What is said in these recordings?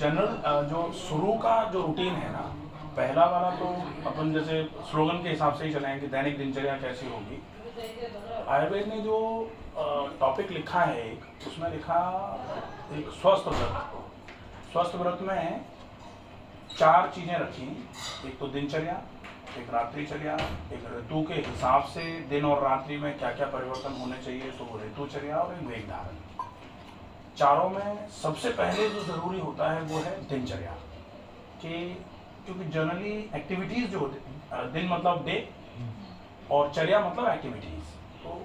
General जो शुरू का जो रूटीन है ना, पहला वाला तो अपन जैसे स्लोगन के हिसाब से ही चलाएंगे, दैनिक दिनचर्या कैसी होगी। आयुर्वेद ने जो टॉपिक लिखा है एक, उसमें लिखा एक स्वस्थ व्रत। स्वस्थ व्रत में 4 चीज़ें रखी। एक तो दिनचर्या, एक रात्रिचर्या, एक ऋतु के हिसाब से दिन और रात्रि में क्या क्या परिवर्तन होने चाहिए, तो वो ऋतुचर्या, और एक वेग धारण। चारों में सबसे पहले जो ज़रूरी होता है वो है दिनचर्या। कि क्योंकि जनरली एक्टिविटीज़ जो होती, दिन मतलब डे और चर्या मतलब एक्टिविटीज़, तो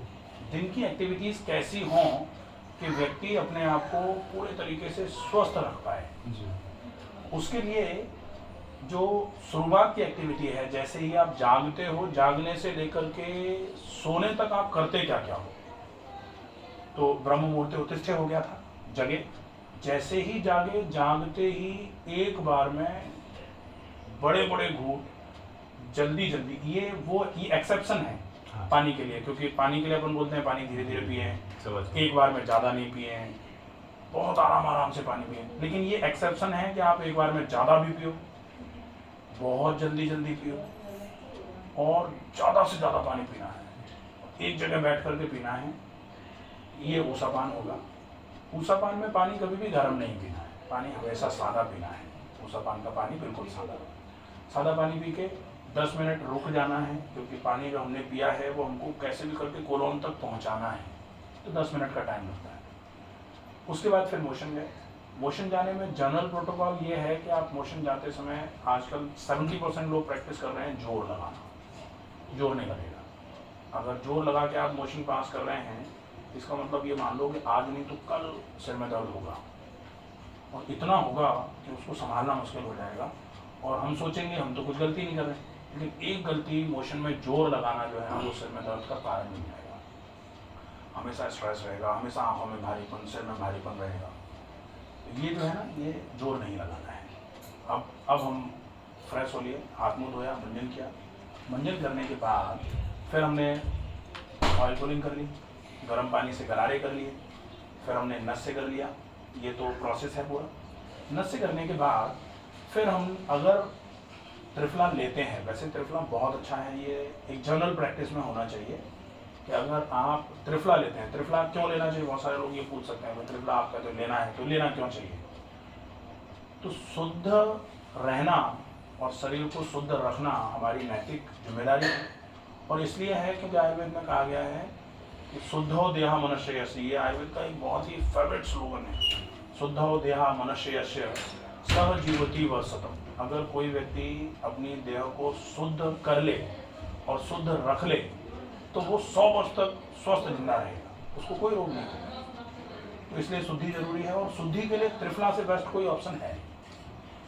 दिन की एक्टिविटीज़ कैसी हों कि व्यक्ति अपने आप को पूरे तरीके से स्वस्थ रख पाए जी। उसके लिए जो शुरुआत की एक्टिविटी है, जैसे ही आप जागते हो, जागने से लेकर के सोने तक आप करते क्या क्या हो। तो ब्रह्म मुहूर्ते उत्तिष्ठे हो गया था, जगे। जैसे ही जागे, जागते ही एक बार में बड़े बड़े घूंट जल्दी जल्दी, ये एक्सेप्शन है हाँ। पानी के लिए, क्योंकि पानी के लिए अपन बोलते हैं पानी धीरे धीरे पिए, एक बार में ज़्यादा नहीं पिए, बहुत आराम से पानी पिए। लेकिन ये एक्सेप्शन है कि आप एक बार में ज़्यादा भी पियो, बहुत जल्दी जल्दी पियो, और ज़्यादा से ज़्यादा पानी पीना है, एक जगह बैठ करके पीना है। ये ऊषापान होगा। ऊषापान में पानी कभी भी गर्म नहीं पीना है, पानी हमेशा सादा पीना है। ऊषापान का पानी बिल्कुल सादा पानी पी के 10 मिनट रुक जाना है, क्योंकि पानी जो हमने पिया है वो हमको कैसे भी करके कोलोन तक पहुंचाना है, तो 10 मिनट का टाइम लगता है। उसके बाद फिर मोशन गए। मोशन जाने में जनरल प्रोटोकॉल ये है कि आप मोशन जाते समय, आजकल 70% लोग प्रैक्टिस कर रहे हैं जोर लगाना। जोर नहीं लगेगा। अगर जोर लगा के आप मोशन पास कर रहे हैं, इसका मतलब ये मान लो कि आज नहीं तो कल सिर में दर्द होगा, और इतना होगा कि उसको संभालना मुश्किल हो जाएगा, और हम सोचेंगे हम तो कुछ गलती नहीं कर रहे। लेकिन एक गलती मोशन में जोर लगाना जो है वो सिर में दर्द का कारण बन जाएगा। हमेशा स्ट्रेस रहेगा, हमेशा आंखों में भारीपन, सिर में भारीपन रहेगा। ये जो है ना, ये जोर नहीं लगाना है। अब हम फ्रेश हो लिए, हाथ मुँह धोया, मंजन किया। मंजन करने के बाद फिर हमने ऑयल कूलिंग कर ली, गर्म पानी से गरारे कर लिए, फिर हमने नस से कर लिया। ये तो प्रोसेस है पूरा। नस से करने के बाद फिर हम अगर त्रिफला लेते हैं, वैसे त्रिफला बहुत अच्छा है, ये एक जनरल प्रैक्टिस में होना चाहिए कि अगर आप त्रिफला लेते हैं, त्रिफला क्यों लेना चाहिए, बहुत सारे लोग ये पूछ सकते हैं, त्रिफला आपका तो लेना है, तो लेना क्यों चाहिए। तो शुद्ध रहना और शरीर को शुद्ध रखना हमारी नैतिक जिम्मेदारी है, और इसलिए है क्योंकि आयुर्वेद में कहा गया है कि शुद्धो देहा मनुष्यस्य। ये आयुर्वेद का एक बहुत ही फेवरेट स्लोगन है, शुद्धो देहा मनुष्यस्य सह जीवति व सतम। अगर कोई व्यक्ति अपनी देह को शुद्ध कर ले और शुद्ध रख ले, तो वो 100 वर्ष तक स्वस्थ जिंदा रहेगा, उसको कोई रोग नहीं होगा। तो इसलिए शुद्धि जरूरी है, और शुद्धि के लिए त्रिफला से बेस्ट कोई ऑप्शन है,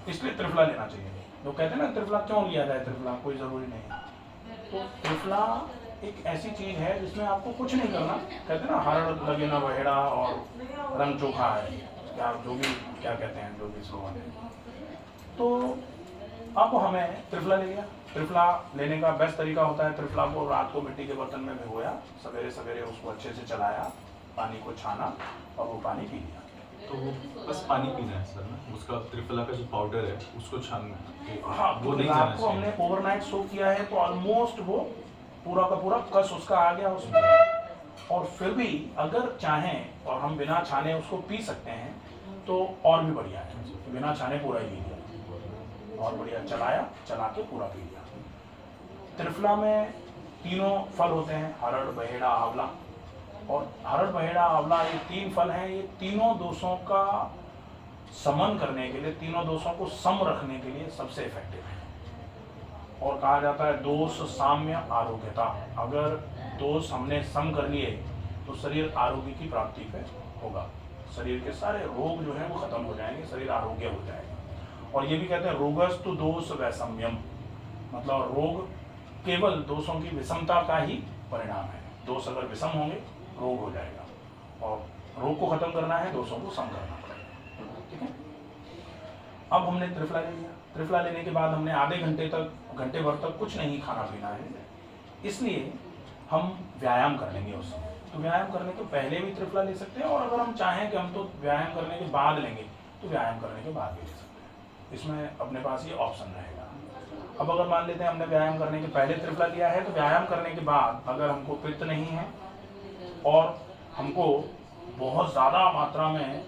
इसलिए त्रिफला लेना चाहिए। लोग कहते हैं ना त्रिफला क्यों लिया जाए, त्रिफला कोई ज़रूरी नहीं है। तो त्रिफला एक ऐसी चीज़ है जिसमें आपको कुछ नहीं करना। कहते हैं ना, हरड़ लगे ना बहेड़ा और रंग चोखा है, क्या जो भी क्या कहते हैं, जो भी स्लोगन है। तो अब हमें त्रिफला ले लिया। त्रिफला लेने का बेस्ट तरीका होता है, त्रिफला को रात को मिट्टी के बर्तन में भिगोया, सवेरे सवेरे उसको अच्छे से चलाया, पानी को छाना और वो पानी पी लिया। तो वो बस पानी पीना है सर ना, उसका त्रिफला का जो पाउडर है उसको छान के, हाँ, वो नहीं रात को हमने ओवरनाइट सोक किया है, तो ऑलमोस्ट वो पूरा का पूरा कस उसका आ गया उसमें। और फिर भी अगर चाहें और हम बिना छाने उसको पी सकते हैं तो और भी बढ़िया है, बिना छाने पूरा ही पी लिया, बहुत बढ़िया। चलाया, चला के पूरा पी लिया। त्रिफला में 3 फल होते हैं, हरड़, बहेड़ा, आंवला। और हरड़, बहेड़ा, आंवला, ये 3 फल हैं। ये तीनों दोषों का समन करने के लिए, तीनों दोषों को सम रखने के लिए सबसे इफेक्टिव है। और कहा जाता है दोष साम्य आरोग्यता। अगर दोष हमने सम कर लिए तो शरीर आरोग्य की प्राप्ति पे होगा, शरीर के सारे रोग जो हैं वो खत्म हो जाएंगे, शरीर आरोग्य हो जाएगा। और ये भी कहते हैं रोगस्तु दोष वैषम्यम, मतलब रोग केवल दोषों की विषमता का ही परिणाम है। दोष अगर विषम होंगे रोग हो जाएगा, और रोग को खत्म करना है, दोषों को सम करना पड़ेगा। ठीक है। अब हमने त्रिफला ले लिया। त्रिफला लेने के बाद हमने आधे घंटे भर तक कुछ नहीं खाना पीना है, इसलिए हम व्यायाम कर लेंगे उस समय। तो व्यायाम करने के पहले भी त्रिफला ले सकते हैं, और अगर हम चाहें कि हम तो व्यायाम करने के बाद लेंगे, तो व्यायाम करने के बाद भी ले सकते हैं। इसमें अपने पास ये ऑप्शन रहेगा। अब अगर मान लेते हैं हमने व्यायाम करने के पहले त्रिफला लिया है, तो व्यायाम करने के बाद अगर हमको पित्त नहीं है और हमको बहुत ज़्यादा मात्रा में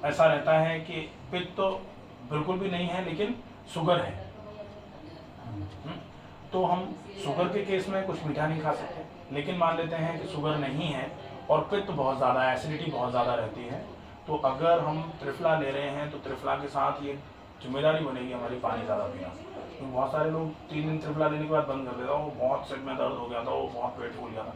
ऐसा रहता है कि पित्त तो बिल्कुल भी नहीं है लेकिन शुगर है, तो हम शुगर के केस में कुछ मीठा नहीं खा सकते। लेकिन मान लेते हैं कि शुगर नहीं है और पित्त बहुत ज़्यादा है, एसिडिटी बहुत ज़्यादा रहती है, तो अगर हम त्रिफला ले रहे हैं तो त्रिफला के साथ ये जिम्मेदारी बनेगी हमारी पानी ज़्यादा पीना। तो बहुत सारे लोग 3 दिन त्रिफला लेने के बाद बंद कर देता, वो बहुत सिर में दर्द हो गया था, वो बहुत पेट फूल गया था।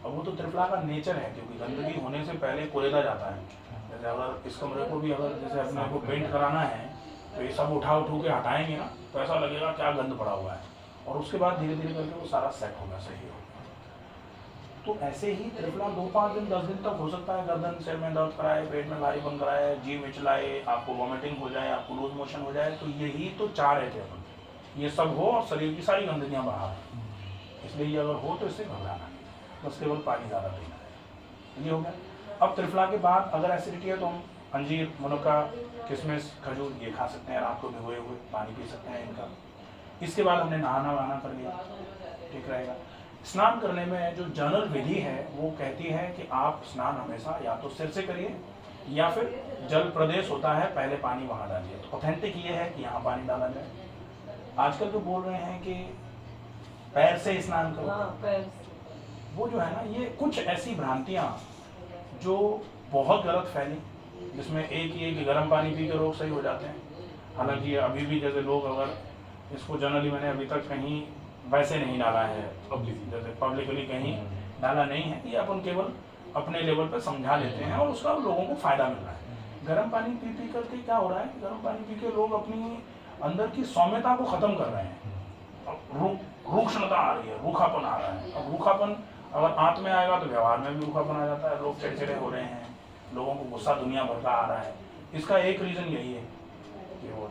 अब वो तो त्रिफला का नेचर है, क्योंकि गंदगी होने से पहले कुरेदा जाता है। जैसे अगर इस कमरे को भी अगर जैसे अपने को पेंट कराना है तो ये सब उठा के हटाएंगे ना, तो ऐसा लगेगा क्या गंद पड़ा हुआ है, और उसके बाद धीरे धीरे करके वो सारा सेट होगा, सही होगा। तो ऐसे ही त्रिफला 2-5 दिन 10 दिन तक हो सकता है। गर्दन सिर में दर्द कराए, पेट में भारीपन कराए, जी मिचलाए, आपको वॉमिटिंग हो जाए, आपको लूज मोशन हो जाए, तो यही तो चाह रहे थे अपन, ये सब हो और शरीर की सारी गंदगियाँ बाहर। इसलिए ये अगर हो तो इससे घबराना नहीं, बस केवल पानी ज़्यादा पीना है, ये हो गया। अब त्रिफला के बाद अगर एसिडिटी है तो हम अंजीर, मुनक्का, किशमिश, खजूर ये खा सकते हैं, रात को भिगोए हुए पानी पी सकते हैं इनका। इसके बाद हमने नहाना वहाना कर लिया, ठीक रहेगा। स्नान करने में जो जनरल विधि है वो कहती है कि आप स्नान हमेशा या तो सिर से करिए या फिर जल प्रदेश होता है, पहले पानी वहाँ डालिए। तो ऑथेंटिक ये है कि यहाँ पानी डाला जाए। आजकल तो बोल रहे हैं कि पैर से स्नान करो, पैर से। वो जो है ना, ये कुछ ऐसी भ्रांतियाँ जो बहुत गलत फैली, जिसमें एक ये कि गर्म पानी पी के रोग सही हो जाते हैं। हालांकि अभी भी जैसे लोग अगर इसको जनरली, मैंने अभी तक कहीं वैसे नहीं डाला है, जैसे पब्लिकली कहीं डाला नहीं है, ये अपन केवल अपने लेवल पे समझा लेते हैं और उसका लोगों को फायदा मिल रहा है। गर्म पानी पी पी करके क्या हो रहा है, गर्म पानी पी के लोग अपनी अंदर की सौम्यता को ख़त्म कर रहे हैं, रूक्षणता आ रही है, रूखापन आ रहा है। अब रूखापन अगर आंत में आएगा तो व्यवहार में भी रूखापन आ जाता है, लोग चिड़चिड़े हो रहे हैं, लोगों को गुस्सा दुनिया भर का आ रहा है। इसका एक रीज़न यही है कि वो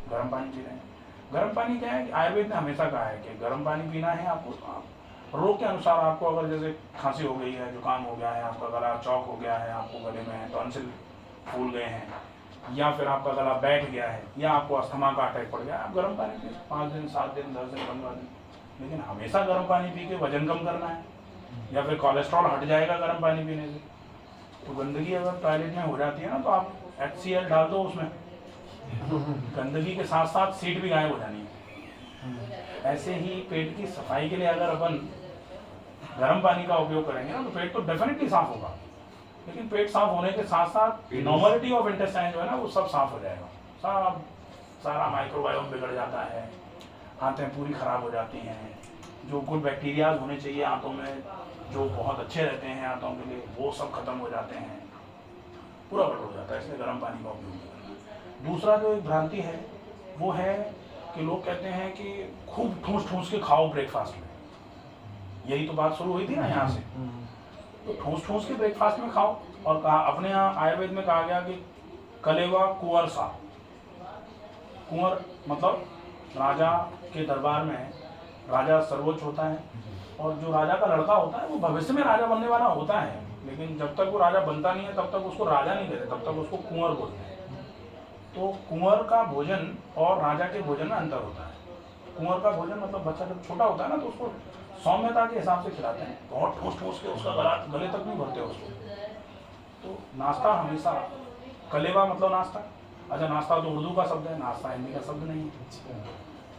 गर्म पानी पी रहे हैं। गर्म पानी क्या है कि आयुर्वेद ने हमेशा कहा है कि गर्म पानी पीना है आपको, आप रोग के अनुसार, आपको अगर जैसे खांसी हो गई है, जुकाम हो गया है, आपका गला चौक हो गया है, आपको गले में टॉन्सिल फूल गए हैं, या फिर आपका गला बैठ गया है, या आपको अस्थमा का अटैक पड़ गया, आप गर्म पानी पिए 5 दिन 7 दिन 10 दिन 15 दिन। लेकिन हमेशा गर्म पानी पी के वजन कम करना है या फिर कोलेस्ट्रॉल हट जाएगा गर्म पानी पीने से। तो गंदगी अगर टॉयलेट में हो जाती है ना, तो आप HCl डाल दो उसमें, गंदगी के साथ साथ सीट भी गायब हो जानी है। ऐसे ही पेट की सफाई के लिए अगर अपन गर्म पानी का उपयोग करेंगे ना, तो पेट तो डेफिनेटली साफ होगा, लेकिन पेट साफ होने के साथ साथ नॉर्मलिटी ऑफ इंटेस्टाइन जो है ना, वो सब साफ हो जाएगा। सब सारा माइक्रोबायोम बिगड़ जाता है, आंतें पूरी खराब हो जाती हैं, जो गुड बैक्टीरियाज होने चाहिए आंतों में, जो बहुत अच्छे रहते हैं आंतों के लिए, वो सब खत्म हो जाते हैं, पूरा गड़बड़ हो जाता है। इसलिए गर्म पानी का उपयोग करना। दूसरा जो एक भ्रांति है वो है कि लोग कहते हैं कि खूब ठूस ठूस के खाओ ब्रेकफास्ट में। यही तो बात शुरू हुई थी ना यहाँ से, तो ठूस ठूस के ब्रेकफास्ट में खाओ। और कहा, अपने यहाँ आयुर्वेद में कहा गया कि कलेवा कुंवर सा, कुंवर मतलब राजा के दरबार में राजा सर्वोच्च होता है, और जो राजा का लड़का होता है वो भविष्य में राजा बनने वाला होता है, लेकिन जब तक वो राजा बनता नहीं है तब तक उसको राजा नहीं कहते, तब तक उसको कुंवर बोलते हैं। तो कुंवर का भोजन और राजा के भोजन में अंतर होता है। कुंवर का भोजन मतलब बच्चा जब छोटा होता है ना, तो उसको सौम्यता के हिसाब से खिलाते हैं, बहुत ठोस ठोस के उसका गले तक नहीं भरते उसको। तो नाश्ता हमेशा, कलेवा मतलब नाश्ता। अच्छा, नाश्ता तो उर्दू का शब्द है, नाश्ता हिंदी का शब्द नहीं है।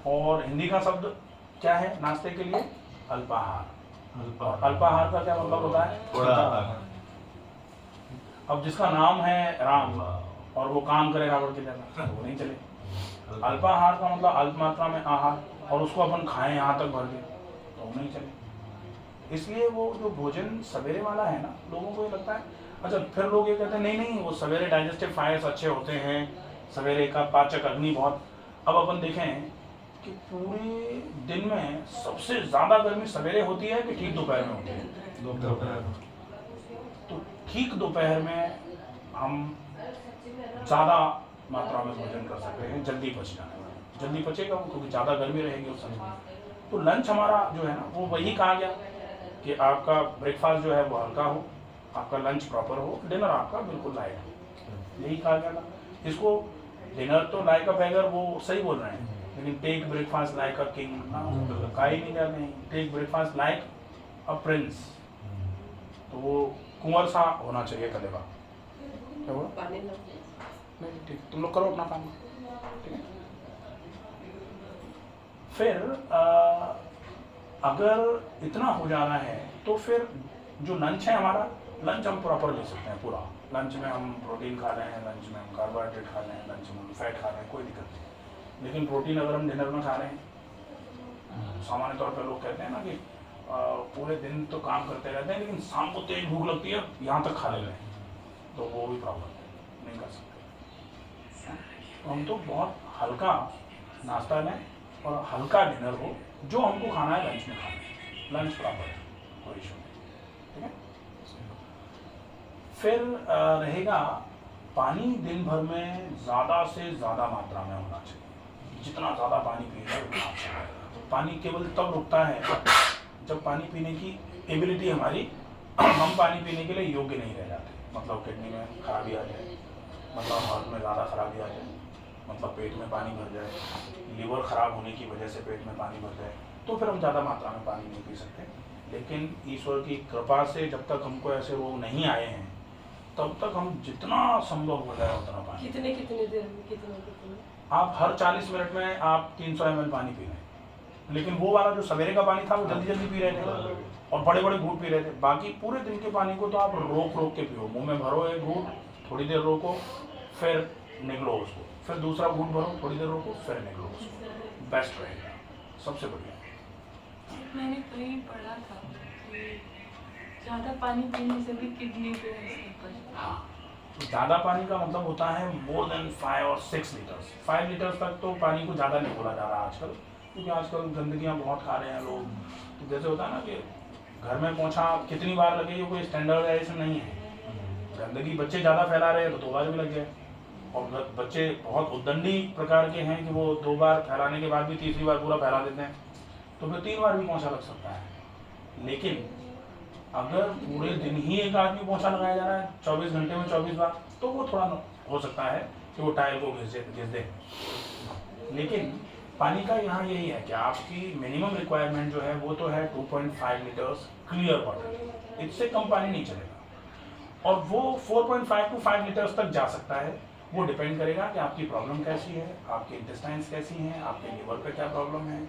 और हिंदी का शब्द क्या है नाश्ते के लिए? अल्पाहार। अल्पाहार का क्या मतलब होता है? थोड़ा। अब जिसका नाम है राम और वो काम करे रावण के जैसा, वो नहीं चले। अल्पाहार का मतलब अल्प मात्रा में आहार, और उसको अपन खाएं यहाँ तक भर के, तो वो नहीं चले। इसलिए वो जो भोजन सवेरे वाला है ना, लोगों को ये लगता है, अच्छा फिर लोग ये कहते हैं नहीं नहीं, वो सवेरे डाइजेस्टिव फायर्स अच्छे होते हैं, सवेरे का पाचक अग्नि बहुत। अब अपन देखें कि पूरे दिन में सबसे ज़्यादा गर्मी सवेरे होती है कि ठीक दोपहर में होती है? दोपहर। तो ठीक दोपहर में हम ज़्यादा मात्रा में भोजन कर सकते हैं, जल्दी पच जाने वाला, जल्दी पचेगा वो, क्योंकि ज़्यादा गर्मी रहेगी उस समय। तो लंच हमारा जो है ना, वो वही कहा गया कि आपका ब्रेकफास्ट जो है वो हल्का हो, आपका लंच प्रॉपर हो, डिनर आपका बिल्कुल लाइट हो। यही कहा गया था इसको। डिनर तो लाइक अ बैगर, वो सही बोल रहे हैं, लेकिन take breakfast like a king ना, कहा ही नहीं जाते हैं। Take breakfast like a prince, तो वो कुंवर सा होना चाहिए कले का। क्या बोला? नहीं ठीक, तुम लोग करो अपना काम, ठीक है। फिर अगर इतना हो जा रहा है तो फिर जो लंच है हमारा, लंच हम प्रॉपर ले सकते हैं पूरा। लंच में हम प्रोटीन खा रहे हैं, लंच में हम कार्बोहाइड्रेट खा रहे हैं, लंच में हम फैट खा रहे हैं, कोई दिक्कत नहीं। लेकिन प्रोटीन अगर हम डिनर में खा रहे हैं, सामान्य तौर पर लोग कहते हैं ना कि पूरे दिन तो काम करते रहते हैं लेकिन शाम को तेज भूख लगती है, यहाँ तक खा ले रहे हैं, तो वो भी प्रॉब्लम नहीं कर सकते। तो हम तो बहुत हल्का नाश्ता लें और हल्का डिनर हो, जो हमको खाना है लंच में खाना, लंच प्रॉपर है, कोई इशू नहीं, ठीक है। फिर रहेगा पानी दिन भर में ज़्यादा से ज़्यादा मात्रा में होना चाहिए। जितना ज़्यादा पानी पिएगा उतना अच्छा है। तो पानी केवल तब रुकता है जब पानी पीने की एबिलिटी हमारी, हम पानी पीने के लिए योग्य नहीं रह जाते। मतलब किडनी में खराबी आ जाए, मतलब हार्ट में ज़्यादा खराबी आ जाए, मतलब पेट में पानी भर जाए, लीवर ख़राब होने की वजह से पेट में पानी भर जाए, तो फिर हम ज़्यादा मात्रा में पानी नहीं पी सकते। लेकिन ईश्वर की कृपा से जब तक हमको ऐसे रोग नहीं आए हैं तब तक हम जितना संभव हो जाए उतना पानी। कितने देर में कितने आप हर 40 मिनट में आप 300 ml पानी पी रहे हैं, लेकिन वो वाला जो सवेरे का पानी था वो जल्दी जल्दी पी रहे थे और बड़े बड़े घूंट पी रहे थे। बाकी पूरे दिन के पानी को तो आप रोक रोक के पियो। मुंह में भरो एक घूंट, थोड़ी देर रोको, फिर निगलो उसको, फिर दूसरा घूंट भरो, थोड़ी देर रोको, फिर निगलो उसको। बेस्ट रहेगा, सबसे बढ़िया। मैंने कहीं पढ़ा था कि ज़्यादा पानी पीने से भी किडनी पे असर पड़ता है। हाँ, तो ज़्यादा पानी का मतलब होता है मोर देन 5 और 6 लीटर्स। 5 लीटर्स तक तो पानी को ज़्यादा नहीं बोला जा रहा आजकल, क्योंकि आजकल गंदगियाँ बहुत खा रहे हैं लोग। तो जैसे होता है ना कि घर में पोंछा कितनी बार लगे, ये कोई स्टैंडर्डाइजेशन नहीं है। गंदगी बच्चे ज़्यादा फैला रहे हैं तो 2 बार भी लग जाए, और बच्चे बहुत उद्दंडी प्रकार के हैं कि वो 2 बार फैलाने के बाद भी तीसरी बार पूरा फैला देते हैं, तो फिर 3 बार भी पोंछा लग सकता है। लेकिन अगर पूरे दिन ही एक आदमी पोंछा लगाया जा रहा है 24 घंटे में 24 बार, तो वो थोड़ा हो सकता है कि वो टायर को घिस दे। लेकिन पानी का यहाँ यही है कि आपकी मिनिमम रिक्वायरमेंट जो है वो तो है 2.5 लीटर्स क्लियर वाटर, इससे कम पानी नहीं चलेगा। और वो 4.5 to 5 लीटर्स तक जा सकता है। वो डिपेंड करेगा कि आपकी प्रॉब्लम कैसी है, आपके इंटेस्टाइन्स कैसी हैं, आपके लीवर पे क्या प्रॉब्लम है,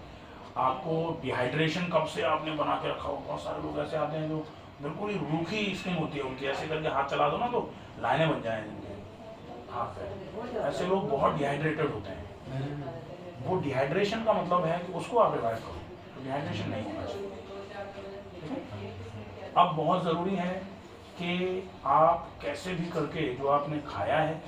आपको डिहाइड्रेशन कब से आपने बना के रखा हो। बहुत सारे लोग ऐसे आते हैं जो बिल्कुल ही रूखी स्किन होती है उनकी, ऐसे करके हाथ चला दो ना तो लाइनें बन जाएं जिनके हाथ पे। ऐसे लोग बहुत डिहाइड्रेटेड होते हैं। वो डिहाइड्रेशन का मतलब है कि उसको आप रिवाइव करो, तो डिहाइड्रेशन नहीं होना चाहिए। अब बहुत ज़रूरी है कि आप कैसे भी करके जो आपने खाया है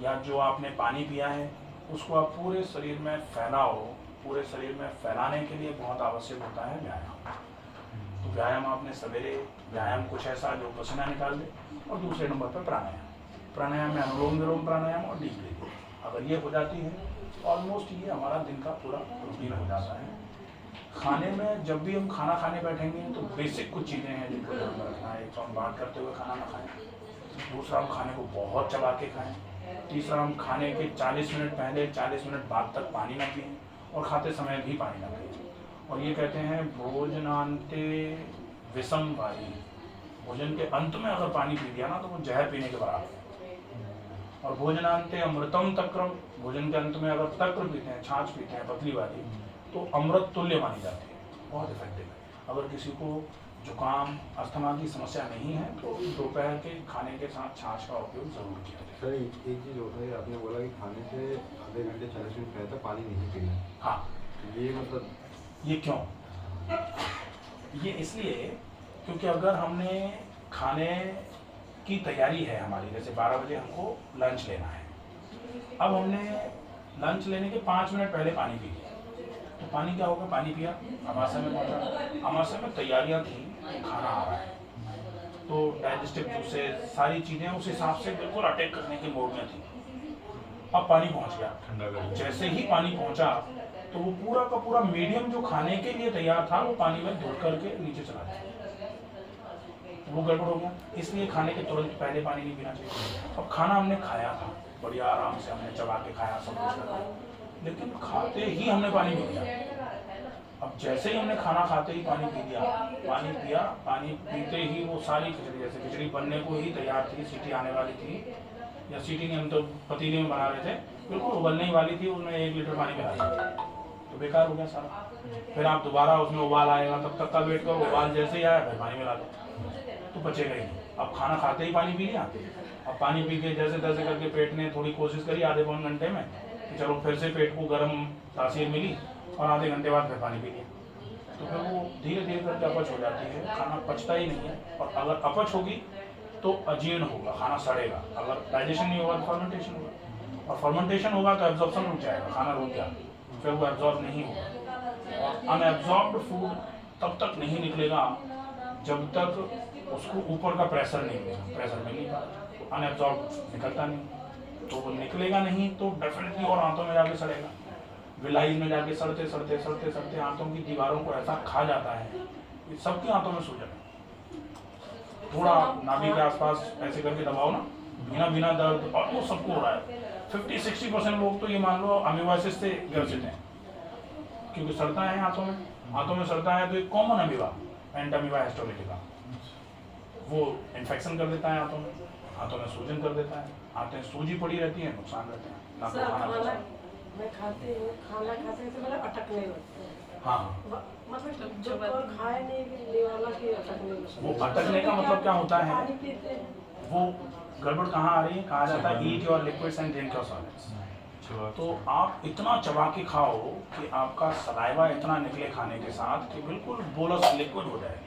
या जो आपने पानी पिया है उसको आप पूरे शरीर में फैलाओ। पूरे शरीर में फैलाने के लिए बहुत आवश्यक होता है व्यायाम। तो व्यायाम आपने सवेरे व्यायाम कुछ ऐसा जो पसीना निकाल दे, और दूसरे नंबर पर प्राणायाम। प्राणायाम में अनुलोम विलोम प्राणायाम और डीप ब्रीथिंग। अगर ये हो जाती है ऑलमोस्ट ये हमारा दिन का पूरा रूटीन हो जाता है। खाने में जब भी हम खाना खाने बैठेंगे तो बेसिक कुछ चीज़ें हैं जिनको ध्यान में रखना है। एक तो हम बात करते हुए खाना ना खाएं, दूसरा हम खाने को बहुत चबा के खाएं, तीसरा हम खाने के 40 मिनट पहले 40 मिनट बाद तक पानी ना पिएं, और खाते समय भी पानी ना पिएं। और ये कहते हैं भोजनांते विषम वारी, भोजन के अंत में अगर पानी पी लिया ना तो वो जहर पीने के बराबर है। और भोजनांते अमृतम तक्रम, भोजन के अंत में अगर तक्र पीते हैं, छाछ पीते हैं पतली वाली, तो अमृत तुल्य मानी जाती है, बहुत इफेक्टिव है। अगर किसी को जुकाम अस्थमा की समस्या नहीं है तो दोपहर के खाने के साथ छाछ का उपयोग जरूर किया जाए। सर एक चीज़ होता है, आपने बोला कि खाने से आधे घंटे 40 मिनट पहले तक पानी नहीं पीना है। हाँ, ये मतलब ये क्यों? ये इसलिए क्योंकि अगर हमने खाने की तैयारी है हमारी, जैसे 12 बजे हमको लंच लेना है, अब हमने लंच लेने के 5 मिनट पहले पानी पी लिया, तो पानी क्या होगा? पानी पिया, अमाशय में पहुंचा, अमाशय में तैयारियां थी, खाना आ रहा है, तो डाइजेस्टिव जूसेस सारी चीज़ें उस हिसाब से बिल्कुल अटैक करने के मोड में थी। अब पानी पहुंच गया, ठंडा कर जैसे ही पानी पहुंचा तो वो पूरा का पूरा मीडियम जो खाने के लिए तैयार था वो पानी में धुल करके नीचे चला गया। वो गड़बड़ हो गया, इसलिए खाने के तुरंत पहले पानी नहीं पीना चाहिए। अब खाना हमने खाया था बढ़िया आराम से, हमने चबा के खाया सब कुछ करा, लेकिन खाते ही हमने पानी पी लिया। अब जैसे ही हमने खाना खाते ही पानी पी लिया, पानी पिया, पानी पीते ही वो सारी खिचड़ी, जैसे खिचड़ी बनने को ही तैयार थी, सीटी आने वाली थी, या सीटी नहीं, हम तो पतीले में बना रहे थे, बिल्कुल उबलने ही वाली थी, उसमें 1 लीटर पानी मिला दिया, तो बेकार हो गया सारा। फिर आप दोबारा उसमें उबाल आएगा, तब तक का वेट करो, उबाल जैसे ही आया फिर पानी मिला दो, तो बचेगा ही नहीं। अब खाना खाते ही पानी पी लिया, अब पानी पी के जैसे तैसे करके पेट ने थोड़ी कोशिश करी आधे पौन घंटे में कि चलो फिर से पेट को गर्म तासीर मिली, और आधे घंटे बाद फिर पानी पी लिया, तो फिर वो धीरे धीरे करके अपच हो जाती है, खाना पचता ही नहीं है। और अगर अपच होगी तो अजीर्ण होगा, खाना सड़ेगा, अगर डाइजेशन नहीं होगा तो फर्मेंटेशन होगा, और फर्मेंटेशन होगा तो एब्जॉर्प्शन रुक जाएगा, खाना रुक गया, फिर वो एब्जॉर्ब नहीं होगा। और अनएब्जॉर्ब्ड फूड तब तक नहीं निकलेगा जब तक उसको ऊपर का प्रेशर नहीं मिलेगा, प्रेशर मिल नहीं पाएगा तो अनएब्जॉर्ब निकलता नहीं, तो वो निकलेगा नहीं तो डेफिनेटली और आंतों में जाके सड़ेगा, विलाइज में जाके सड़ते सड़ते सड़ते सड़ते आंतों की दीवारों को ऐसा खा जाता है कि सबकी आंतों में सूजन है। थोड़ा नाभि के आसपास ऐसे करके दबाओ ना, बिना बिना दर्द, और वो सबको हो रहा है। 50-60% लोग तो ये मान लो अमीबाइसिस से ग्रसित हैं, क्योंकि सड़ता है आंतों में सड़ता है, तो एक कॉमन अमीबा एंटामीबा हिस्टोलिटिका वो इन्फेक्शन कर देता है आंतों में सूजन कर देता है, आंतें सूजी पड़ी रहती है, नुकसान रहते हैं ना। तो खाना मैं खाते हैं, खाना खाते हैं तो मेरा अटकने लगता है। हाँ, मतलब जब और खाए नहीं वाला कि अटकने लगता है। वो अटकने का मतलब क्या होता है, पानी पीते हैं, वो गड़बड़ कहाँ आ रही है, कहा जाता है eat your liquids and drink your solids. तो आप इतना चबा के खाओ कि आपका सलाइवा इतना निकले खाने के साथ कि बिल्कुल बोलस लिक्विड हो जाए,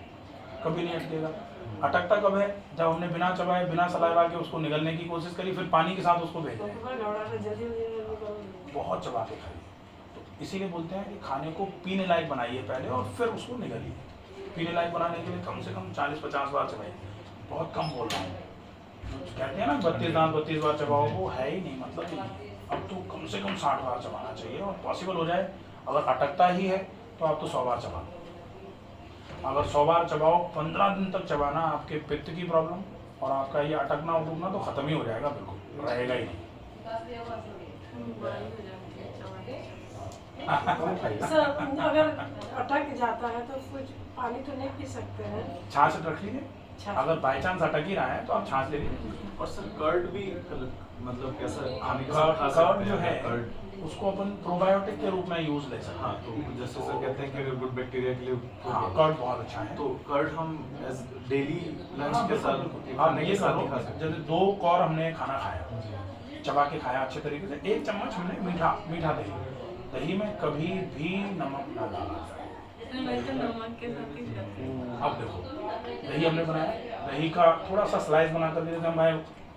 कभी नहीं अटकेगा। अटकता कब है, जब हमने बिना चबाए बिना सलाइवा के उसको निगलने की कोशिश करी, फिर पानी के साथ उसको भेज तो दिया, फिर घबराहट जल्दी निकल। बहुत चबा के खाइए। तो इसीलिए बोलते हैं कि खाने को पीने लायक बनाइए पहले और फिर उसको निगलिए। पीने लायक बनाने के लिए कम से कम 40-50 बार चबाइए, बहुत कम बोल रहा हूँ। कहते हैं ना 32 बार चबाओ, वो है ही नहीं, मतलब ही नहीं। अब तो कम से कम 60 बार चबाना चाहिए, और पॉसिबल हो जाए अगर अटकता ही है तो आप तो 100 बार चबा। अगर 100 बार चबाओ, 15 दिन तक चबाना, आपके पित्त की प्रॉब्लम और आपका ये अटकना उठना तो खत्म ही हो जाएगा, बिल्कुल रहेगा ही नहीं। सर अगर अटक जाता है तो कुछ पानी तो नहीं पी सकते हैं? छाछ रख लीजिए, छाछ। अगर बाई चांस अटक ही रहा है तो आप छाछ ले लीजिए। और सर कर्ड भी मतलब कैसा खाने के कर्ड साथ खा सकते कर्ड जो हैं? है कर्ड उसको अपन प्रोबायोटिक के रूप में यूज ले सकते हाँ, हैं। तो जैसे सर कहते हैं कि अगर गुड बैक्टीरिया के लिए हाँ, कर्ड बहुत अच्छा है। तो कर्ड हम एज डेली लंच हाँ, के साथ बिल्कुल। आप ये करो, खा सकते जैसे 2 कौर हमने खाना खाया, चबा के खाया अच्छे तरीके से, 1 चम्मच हमने मीठा दही में कभी भी नमक ना डाला जाए। मैं तो नमक के साथ ही खाती हूँ। अब देखो दही हमने बनाया, दही का थोड़ा सा स्लाइस बना कर जैसे हम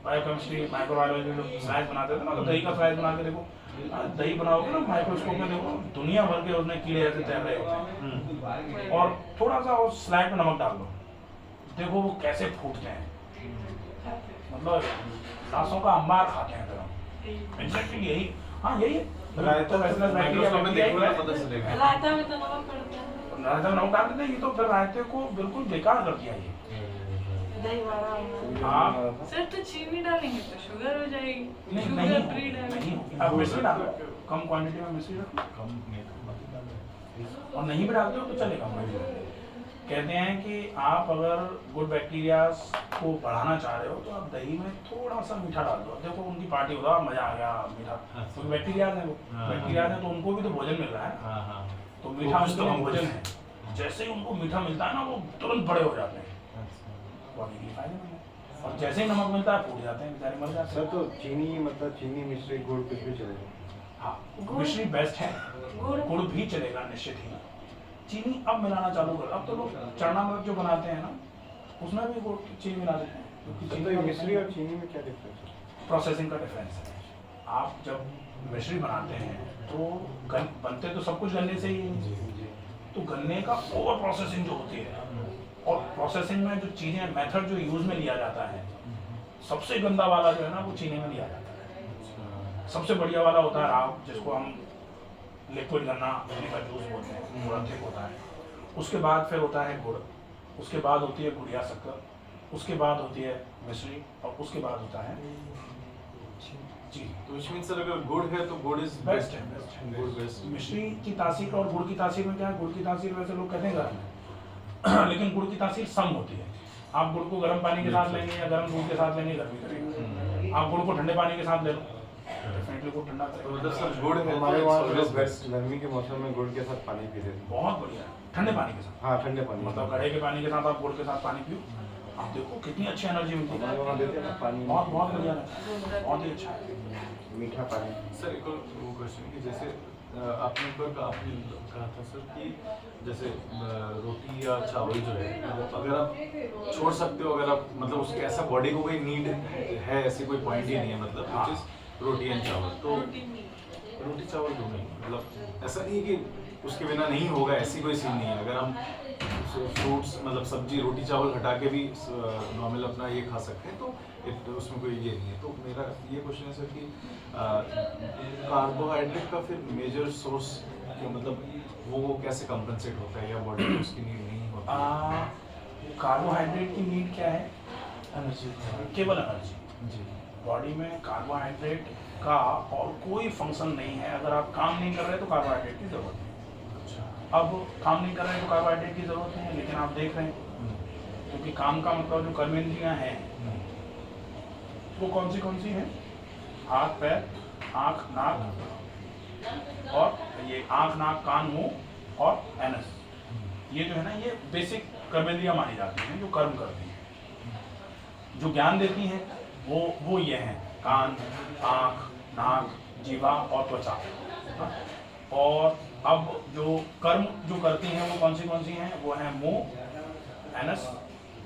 बायोकेमिस्ट्री माइक्रोबायोलॉजी में स्लाइस बनाते थे ना, तो दही का स्लाइस बना के देखो, दही बनाओगे ना माइक्रोस्कोप में देखो, दुनिया भर के उसमें कीड़े ऐसे तैर रहे होते हैं, और थोड़ा सा उस स्लाइस में नमक डाल दो, देखो वो कैसे फूटते हैं, मतलब लाशों का अंबार खाते हैं फिर। एग्जैक्टली यही, हाँ यही है। रायता माइक्रोस्कोप में देखो ना पता चलेगा। रायता में तो नमक पड़ता है, रायता में नमक डाल देते हैं, ये तो फिर रायते को बिल्कुल बेकार कर दिया ये। दही वाला। हाँ, सर तो चीनी डालेंगे तो शुगर हो जाएगी, नहीं शुगर फ्री नहीं डालेंगे। होगी। आप मिश्री डालो, कम क्वांटिटी में मिश्री रखो, कम नहीं तो और नहीं भी डालते हो तो चलेगा। कहते हैं कि आप अगर गुड बैक्टीरियाज को बढ़ाना चाह रहे हो तो आप दही में थोड़ा सा मीठा डाल दो, देखो उनकी पार्टी होगा, मजा आ गया मीठा, क्योंकि बैक्टीरियाज हैं, वो बैक्टीरियाज हैं तो उनको भी तो भोजन मिल रहा है, हाँ हाँ तो मीठा कुछ तो उनके लिए हम भोजन है। जैसे ही उनको मीठा मिलता है ना, वो तुरंत बड़े हो जाते हैं, बॉडी के लिए फायदेमंद है, और जैसे ही नमक मिलता है फूट जाते हैं, बेचारे मर जाते सर हैं। तो चीनी मतलब चीनी मिश्री गुड़ कुछ भी चलेगा? हाँ, मिश्री बेस्ट है, गुड़ भी चलेगा निश्चित ही। चीनी अब मिलाना चालू कर, अब तो लोग चरणामृत जो बनाते हैं ना, उसमें भी गुड़ चीनी मिला देते हैं, क्योंकि तो चीनी ये का मिश्री और चीनी में क्या डिफरेंस है? प्रोसेसिंग का डिफरेंस है। आप जब मिश्री बनाते हैं तो बनते तो सब कुछ गन्ने से ही है, तो गन्ने का ओवर प्रोसेसिंग जो होती है, और प्रोसेसिंग में जो चीज़ें मेथड जो यूज में लिया जाता है, सबसे गंदा वाला जो है ना वो चीनी में लिया जाता है। सबसे बढ़िया वाला होता है राव, जिसको हम लिक्विड गन्ना का जूस बोलते हैं, थोड़ा थिक होता है। उसके बाद फिर होता है गुड़, उसके बाद होती है गुड़िया शक्कर, उसके बाद होती है मिश्री और उसके बाद होता है जी तो which means सर अगर गुड़ है तो गुड़ इज बेस्ट है, बेस्ट है। गुड़ बेस्ट। मिश्री की तासीर और गुड़ की तासीर में क्या है, गुड़ की तासीर वैसे लोग कहते हैं गर्म है लेकिन गुड़ की तासीर सम होती है। आप गुड़ को गर्म पानी के साथ लेंगे या गर्म दूध के साथ लेंगे गर्मी करेगा। आप गुड़ को ठंडे पानी के साथ ले लो डेफिनेटली गुड़ ठंडा तो करेगा। मतलब सर गुड़ है हमारे तो वहाँ it's तो always लोग best। गर्मी के मौसम में गुड़ के साथ पानी पीते थे। बहुत बढ़िया ठंडे पानी के साथ, हाँ ठंडे पानी मतलब घड़े के पानी के साथ आप गुड़ के साथ पानी पियो, आप देखो कितनी अच्छी एनर्जी मिलती हमारे है। वहाँ देते हैं ना पानी बहुत बहुत बढ़िया लगता है, बहुत ही अच्छा है। मीठा पानी। सर एक और वो क्वेश्चन कि जैसे आपने एक बार आपने कहा था सर कि जैसे रोटी या चावल जो है मतलब अगर आप छोड़ सकते हो, अगर आप मतलब उसके ऐसा बॉडी को कोई नीड है, ऐसी कोई पॉइंट ही नहीं है मतलब which is रोटी एंड चावल, तो रोटी चावल क्यों नहीं, मतलब ऐसा नहीं है कि उसके बिना नहीं होगा, ऐसी कोई सीन नहीं है। अगर हम फ्रूट्स मतलब सब्जी रोटी चावल हटा के भी नॉर्मल अपना ये खा सकते हैं तो उसमें कोई ये नहीं है। तो मेरा ये क्वेश्चन है सर कि कार्बोहाइड्रेट का फिर मेजर सोर्स मतलब वो कैसे कंपनसेट होता है या बॉडी में उसकी नीड नहीं होती? कार्बोहाइड्रेट की नीड क्या है, एनर्जी, केवल एनर्जी। जी बॉडी में कार्बोहाइड्रेट का और कोई फंक्शन नहीं है। अगर आप काम नहीं कर रहे तो कार्बोहाइड्रेट की जरूरत नहीं है। अच्छा। अब काम नहीं कर रहे तो कार्बोहाइड्रेट की जरूरत नहीं है, लेकिन आप देख रहे हैं क्योंकि काम का मतलब जो कर्मेंद्रियां हैं वो कौन सी हैं, हाथ पैर आँख नाक और ये आँख नाक कान मुंह और एनस, ये जो है ना ये बेसिक कर्मेंद्रियां मानी जाती हैं जो कर्म करती हैं। जो ज्ञान देती हैं वो ये हैं कान आँख नाक जीवा और त्वचा। और अब जो कर्म जो करती हैं वो कौन सी हैं, वो हैं मुंह एनस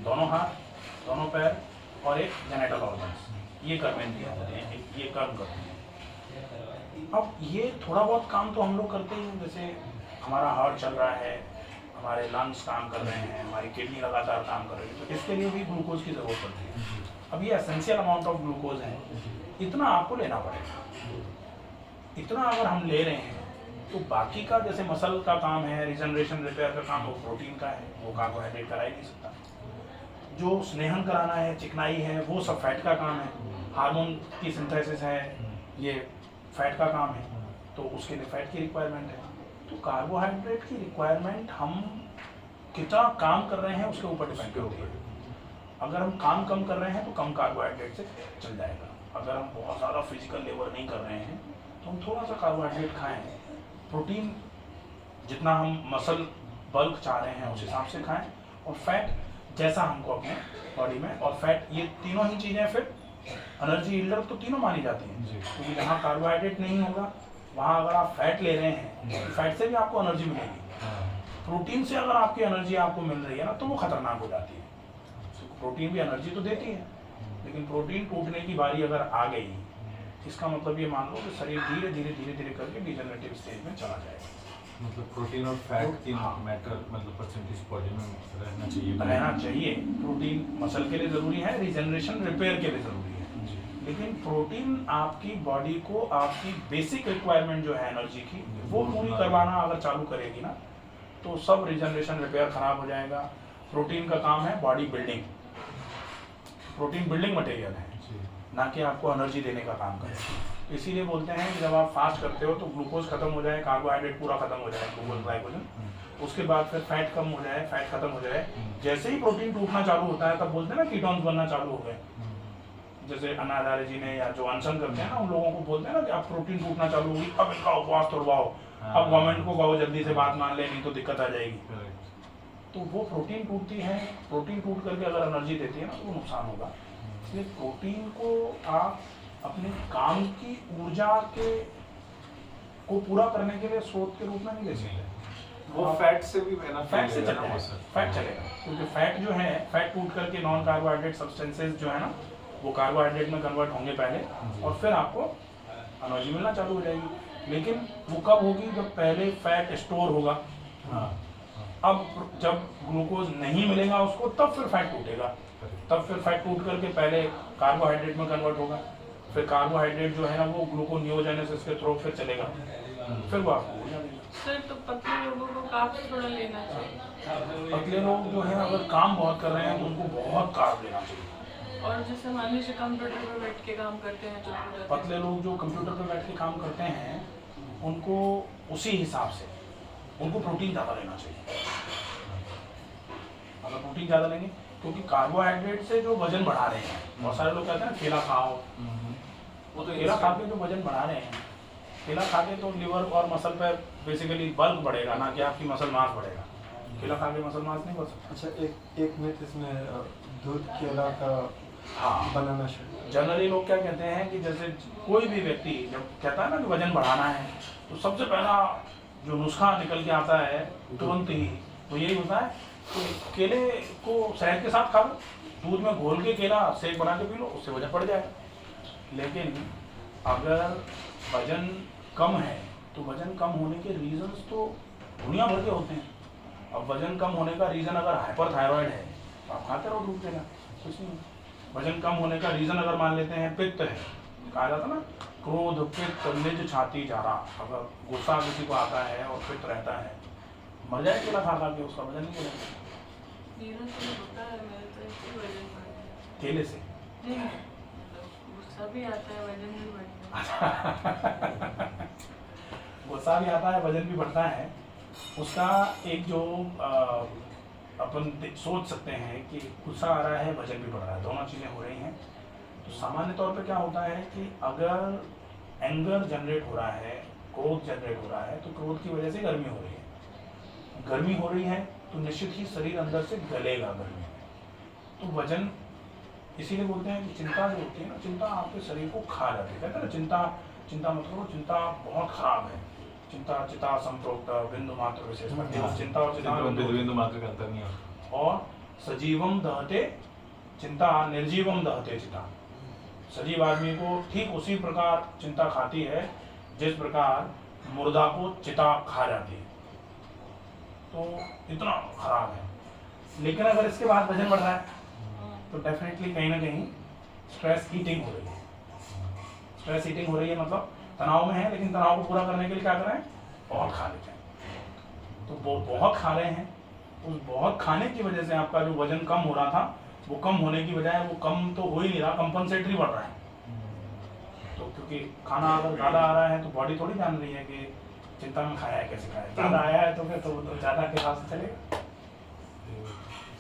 दोनों हाथ दोनों पैर और एक जेनेटल ऑर्गन्स, ये कर्मेंद्रियां होते हैं, ये कर्म करते हैं। अब ये थोड़ा बहुत काम तो हम लोग करते ही हैं, जैसे हमारा हार्ट चल रहा है, हमारे लंग्स काम कर रहे हैं, हमारी किडनी लगातार काम कर रही है, तो इसके लिए भी ग्लूकोज की ज़रूरत पड़ती है। अब ये एसेंशियल अमाउंट ऑफ ग्लूकोज है, इतना आपको लेना पड़ेगा। इतना अगर हम ले रहे हैं तो बाकी का जैसे मसल का काम है, रिजनरेशन रिपेयर का काम वो प्रोटीन का है, वो कार्बोहाइड्रेट करा ही नहीं सकता। जो स्नेहन कराना है, चिकनाई है, वो सब फैट का काम है। हार्मोन की सिंथेसिस है, ये फैट का काम है, तो उसके लिए फैट की रिक्वायरमेंट है। तो कार्बोहाइड्रेट की रिक्वायरमेंट हम कितना काम कर रहे हैं उसके ऊपर डिपेंड करती है। अगर हम काम कम कर रहे हैं तो कम कार्बोहाइड्रेट से चल जाएगा। अगर हम बहुत ज़्यादा फिजिकल लेबर नहीं कर रहे हैं तो हम थोड़ा सा कार्बोहाइड्रेट खाएं, प्रोटीन जितना हम मसल बल्क चाह रहे हैं उस हिसाब से खाएं, और फैट जैसा हमको अपने बॉडी में, और फैट ये तीनों ही चीज़ें फिर एनर्जी यील्डर तो तीनों मानी जाती हैं। क्योंकि जहाँ कार्बोहाइड्रेट नहीं होगा वहाँ अगर आप फैट ले रहे हैं तो फैट से भी आपको एनर्जी मिलेगी। प्रोटीन से अगर आपकी एनर्जी आपको मिल रही है ना तो वो खतरनाक हो जाती है। प्रोटीन भी एनर्जी तो देती है, लेकिन प्रोटीन टूटने की बारी अगर आ गई, इसका मतलब ये मान लो कि शरीर धीरे धीरे करके डिजेनरेटिव स्टेज में चला जाएगा। मतलब प्रोटीन और फैट की मैटर मतलब परसेंटेज बॉडी में रहना चाहिए। प्रोटीन मसल के लिए ज़रूरी है, रिजनरेशन रिपेयर के लिए ज़रूरी है, लेकिन प्रोटीन आपकी बॉडी को आपकी बेसिक रिक्वायरमेंट जो है एनर्जी की वो पूरी करवाना अगर चालू करेगी ना तो सब रिजनरेशन रिपेयर खराब हो जाएगा। प्रोटीन का काम है body building, protein building material है, ना कि आपको एनर्जी देने का काम करे। इसीलिए बोलते हैं कि जब आप फास्ट करते हो तो ग्लूकोज खत्म हो जाए, कार्बोहाइड्रेट पूरा खत्म हो जाए, ग्लूकोज ग्लाइकोजन, उसके बाद फिर फैट कम हो जाए, फैट खत्म हो जाए, जैसे ही प्रोटीन टूटना चालू होता है तब बोलते हैं ना कीटोन्स बनना चालू हो गए। जैसे अन्ना हजारे जी ने या जो अनशन करते हैं ना उन लोगों को बोलते हैं ना कि अब प्रोटीन टूटना चालू होगी, अब इनका उपवास तोड़वाओ, अब गवर्नमेंट को कहो जल्दी से बात मान ले, नहीं तो दिक्कत आ जाएगी। तो वो प्रोटीन टूटती है, प्रोटीन टूट करके अगर एनर्जी देती है ना तो वो नुकसान होगा। इसलिए प्रोटीन को आप अपने काम की ऊर्जा को पूरा करने के लिए स्रोत के रूप में नहीं ले सकते। वो फैट से भी फैट से चलेगा, फैट चलेगा, क्योंकि फैट जो है, फैट टूट करके नॉन कार्बोहाइड्रेट सब्सटेंसेस जो है ना वो कार्बोहाइड्रेट में कन्वर्ट होंगे पहले, और फिर आपको एनर्जी मिलना चालू हो जाएगी। लेकिन वो कब होगी, जब पहले फैट स्टोर होगा। अब जब ग्लूकोज नहीं मिलेगा उसको तब फिर फैट टूटेगा, तब फिर फैट टूट करके पहले कार्बोहाइड्रेट में कन्वर्ट होगा, फिर कार्बोहाइड्रेट जो है ना वो ग्लूकोनियोजेनेसिस के थ्रू फिर चलेगा, फिर वो आपको ऊर्जा देगा। सर तो पतले लोगों को कार्ब्स थोड़ा लेना चाहिए, पतले लोग जो है अगर काम बहुत कर रहे हैं तो उनको बहुत कार्ब लेना चाहिए। और जैसे मान लीजिए कंप्यूटर पर बैठ के काम करते हैं तो पतले लोग जो कंप्यूटर पर बैठ के काम करते हैं उनको उसी हिसाब से उनको प्रोटीन ज़्यादा लेना चाहिए। अगर प्रोटीन ज़्यादा लेंगे क्योंकि कार्बोहाइड्रेट से जो वजन बढ़ा रहे हैं, बहुत सारे लोग कहते हैं ना केला खाओ, वो तो केला खा के जो वजन बढ़ा रहे हैं, केला खा के तो लिवर और मसल पे बेसिकली बल्क बढ़ेगा ना कि आपकी मसल मास बढ़ेगा। केला खा के मसल मास नहीं बढ़ सकता। अच्छा, एक मिनट इसमें दूध केला का हाँ, बनाना चाहिए। जनरली लोग क्या कहते हैं कि जैसे कोई भी व्यक्ति जब कहता है ना कि वजन बढ़ाना है तो सबसे पहला जो नुस्खा निकल के आता है तुरंत ही तो यही होता है कि केले को शहद के साथ खा लो, दूध में घोल के केला शेक बना के पी लो, उससे वजन बढ़ जाएगा। लेकिन अगर वजन कम है तो वजन कम होने के रीजंस तो दुनिया भर के होते हैं। अब वजन कम होने का रीज़न अगर हाइपरथायरॉयड है तो आप खाते रहो दूध केला, कुछ नहीं। वजन कम होने का रीज़न अगर मान लेते हैं पित्त है, कहा जाता ना क्रोध पित्त निज छाती जारा, अगर गुस्सा किसी को आता है और पित्त रहता है मर जाए केला खा खा के, उसका वजन नहीं बढ़ेगा मेरा तो होता है, मेरे तो ऐसे वजन बढ़ गया। केले से। नहीं गुस्सा भी आता है, वजन भी बढ़ता है। गुस्सा भी आता है, वजन भी बढ़ता है। उसका एक जो अपन सोच सकते हैं कि गुस्सा आ रहा है वजन भी बढ़ रहा है, दोनों चीज़ें हो रही हैं। तो सामान्य तौर पे क्या होता है कि अगर एंगर जनरेट हो रहा है, क्रोध जनरेट हो रहा है तो क्रोध की वजह से गर्मी हो रही है, गर्मी हो रही है तो निश्चित ही शरीर अंदर से गलेगा गर्मी में, तो वजन इसीलिए बोलते हैं कि चिंता जो होती है ना, चिंता आपके शरीर को खा जाती है। कहते हैं ना चिंता मत करो, चिंता बहुत खराब है। चिंता चिता संप्रोक्त बिंदु मात्र विशेष, चिंता और चिता बिंदु मात्र का अंतर नहीं होता। और सजीवम दहते चिंता निर्जीवम दहते चिता, सजीव आदमी को ठीक उसी प्रकार चिंता खाती है जिस प्रकार मुर्दा को चिता खा जाती है। तो इतना खराब है। लेकिन अगर इसके बाद वजन बढ़ रहा है तो डेफिनेटली कहीं ना कहीं स्ट्रेस ईटिंग हो रही है। स्ट्रेस ईटिंग हो रही है मतलब तनाव में है, लेकिन तनाव को पूरा करने के लिए क्या कर रहे हैं, बहुत खा लेते हैं। तो वो बहुत खा रहे हैं, उस बहुत खाने की वजह से आपका जो वजन कम हो रहा था वो कम होने की बजाय वो कम तो हो ही नहीं रहा, कंपनसेटरी बढ़ रहा है। तो क्योंकि खाना अगर ज़्यादा आ रहा है तो बॉडी थोड़ी जान रही है कि चिंता में खाया है कैसे खाया, ज़्यादा आया है तो फिर तो ज़्यादा के हिसाब से चलेगा।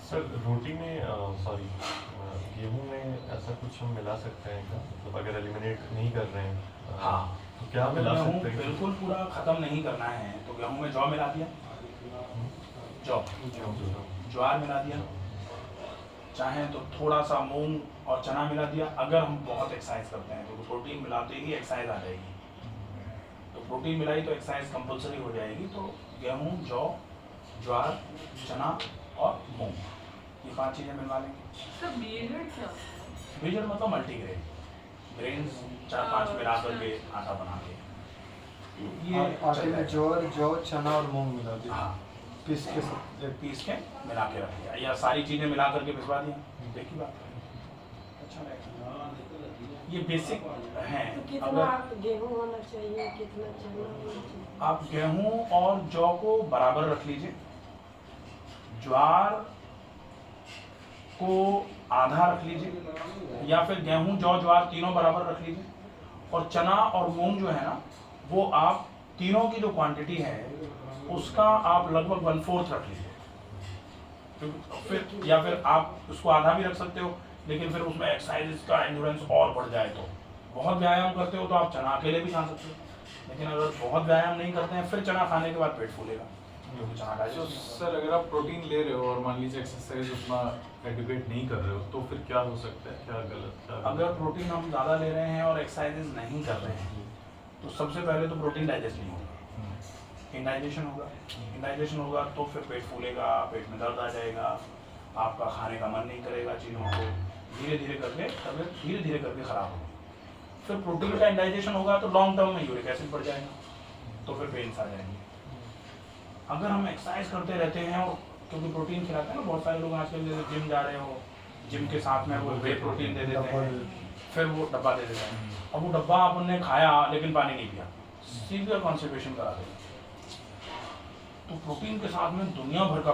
सर रोटी में गेहूं में ऐसा कुछ हम मिला सकते हैं क्या, मतलब अगर एलिमिनेट नहीं कर रहे हैं हाँ, तो क्या अगर मिला गेहूँ सकते हैं? बिल्कुल पूरा ख़त्म नहीं करना है तो गेहूँ में जौ मिला दिया, जौ ज्वार मिला दिया, चाहे तो थोड़ा सा मूंग और चना मिला दिया। अगर हम बहुत एक्सरसाइज करते हैं तो प्रोटीन मिलाते ही एक्सरसाइज आ जाएगी, तो प्रोटीन मिलाई तो एक्सरसाइज कंपलसरी हो जाएगी। तो गेहूँ, जौ, ज्वार, चना और मूंग, ये 5 चीज़ें मिलवा लेंगे। सर बीजड़ क्या होता है? बीजड़ मतलब मल्टीग्रेन, ग्रेन्स 4-5 मिला करके आटा बना के ये आटे में जौ चना और मूंग मिला दिया, हाँ, पीस के साथ पीस के मिला के रख दिया या सारी चीज़ें मिला करके भिजवा दिया, देखिए बात अच्छा रहेगा। ये बेसिक हैं। तो कितना अगर गेहूँ होना चाहिए, कितना चना होना चाहिए? आप गेहूँ और जौ को बराबर रख लीजिए, ज्वार को आधा रख लीजिए या फिर गेहूँ जौ ज्वार तीनों बराबर रख लीजिए, और चना और मूंग जो है ना वो आप तीनों की जो क्वांटिटी है उसका आप लगभग 1/4 रख लीजिए। फिर या फिर आप उसको आधा भी रख सकते हो, लेकिन फिर उसमें एक्सरसाइज का एंड्योरेंस और बढ़ जाए तो बहुत व्यायाम करते हो तो आप चना अकेले भी खा सकते हो, लेकिन अगर बहुत व्यायाम नहीं करते हैं फिर चना खाने के बाद पेट फूलेगा क्योंकि चना तो डाइजेस्ट सर अगर आप प्रोटीन ले रहे हो और मान लीजिए एक्सरसाइज उतना एडिक्वेट नहीं कर रहे हो तो फिर क्या हो सकता है, क्या गलत अगर प्रोटीन हम ज़्यादा ले रहे हैं और एक्सरसाइजेज नहीं कर रहे हैं तो सबसे पहले तो प्रोटीन डाइजेस्ट नहीं होगा, इंडाइजेशन होगा। इंडाइजेशन होगा तो फिर पेट फूलेगा, पेट में दर्द आ जाएगा, आपका खाने का मन नहीं करेगा, चीज़ों को धीरे धीरे करके तबीयत धीरे धीरे करके ख़राब होगी। फिर प्रोटीन का इंडाइजेशन होगा तो लॉन्ग टर्म में यूरिक एसिड बढ़ जाएगा, तो फिर पेन्स आ जाएंगे। अगर हम एक्सरसाइज करते रहते हैं और क्योंकि प्रोटीन खिलाते हैं ना, बहुत सारे लोग आजकल जैसे जिम जा रहे हो, जिम के साथ में वो वे प्रोटीन दे देते हैं, फिर वो डब्बा दे देते हैं। अब वो डब्बा आपने खाया लेकिन पानी नहीं पिया, सीवियर कॉन्स्टिपेशन करा देगा। तो प्रोटीन के साथ में दुनिया भर का